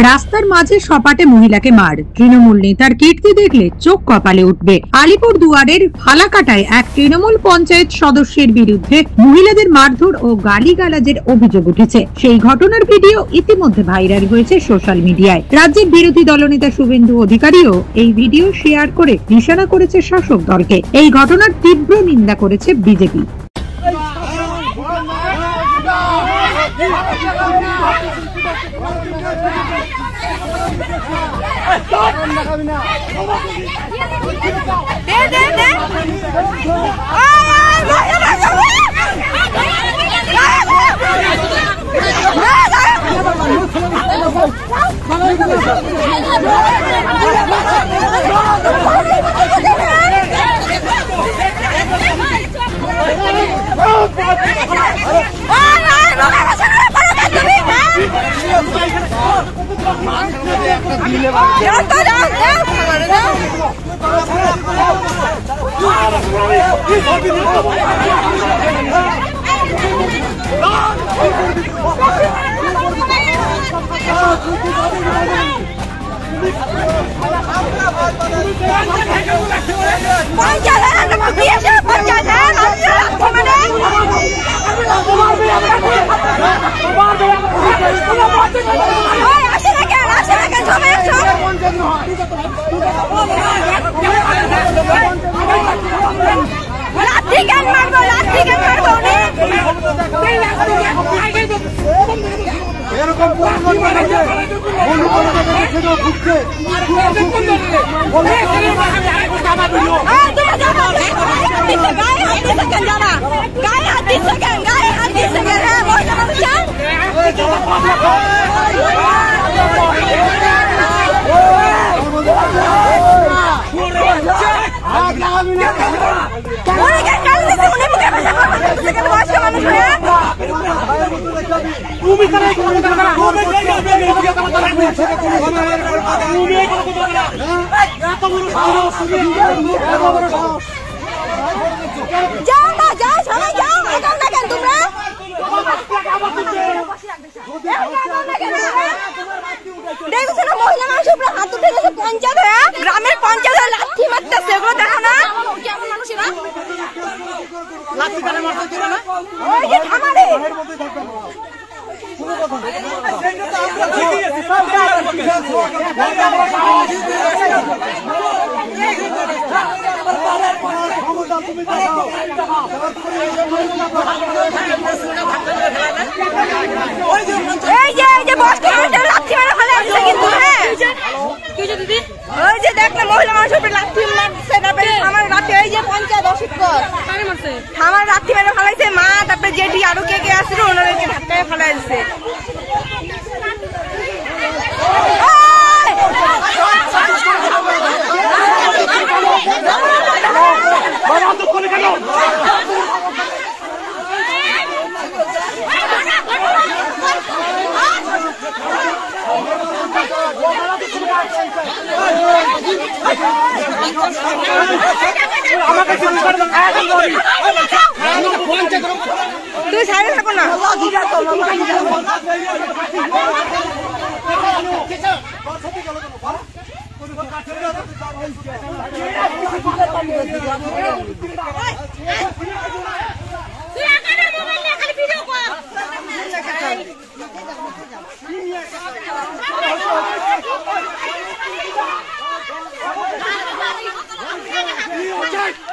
রাস্তার মাঝে সপাটে মহিলাকে মার, তৃণমূল নেতার কীর্তি দেখলে চোখ কপালে উঠবে। আলিপুর দুয়ারের ফালাকাটায় এক তৃণমূল পঞ্চায়েত সদস্যের বিরুদ্ধে মহিলাদের মারধর ও গালিগালাজের অভিযোগ উঠেছে। সেই ঘটনার ভিডিও ইতিমধ্যে ভাইরাল হয়েছে সোশ্যাল মিডিয়ায়। রাজ্যের বিরোধী দলনেতা শুভেন্দু অধিকারীও এই ভিডিও শেয়ার করে নিশানা করেছে শাসক দলকে। এই ঘটনার তীব্র নিন্দা করেছে বিজেপি। গ্রামের পঞ্চায়েত লাঠি মারতেছে, এগুলো দেখো না? মহিলা মানুষ লাঠি মারছে, আমার রাতে এই যে পঞ্চায়েত অশিক্ষক আমার রাত্রি মেরে ফেলাইছে, মা তারপরে জেঠি আরো কে কে আসছিল ওনাদেরকে ধাক্কায় ফেলাইছে। তুই সাইডে থাকো না।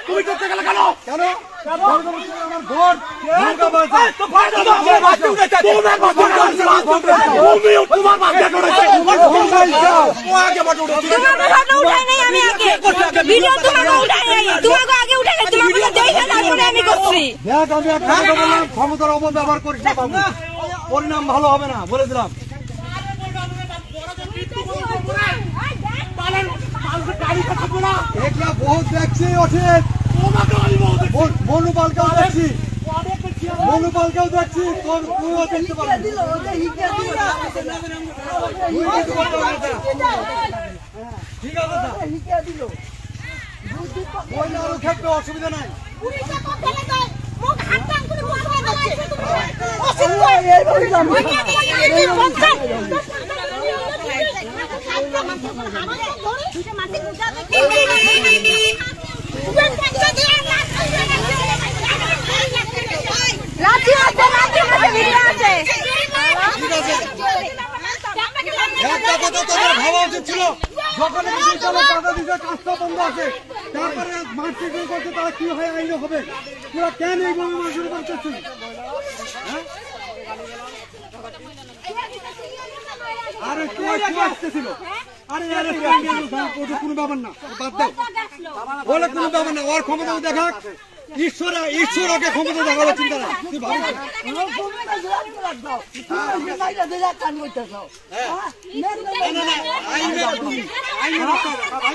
তুমি করতে গেলে কেন? কেন? ক্ষমতার অপব্যবহার করিস না, পরিণাম ভালো হবে না বলে দিলাম। বহুত দেখছি অঠিক, মনুপালকেও দেখছি, মনুপালকেও দেখছি, তোর তুইও দেখতে পারবি। ঠিক আছে, আরো ক্ষেত্রে অসুবিধা নাই। ভাবা উচিত ছিল যখন টাকা দিতে কাজটা বন্ধ আছে তারপরে মার্কেট করছে তারা কি হয় আইন হবে তোরা কেন এইভাবে মানুষের করতেছিস আরে আসতেছিল আরে কোনো ব্যাপার না বাদ দাও বলে কোনো ব্যাপার না ওর ক্ষমতা দেখা ঈশ্বরকে ক্ষমতা দেখাবো চিন্তা না তুই ভালো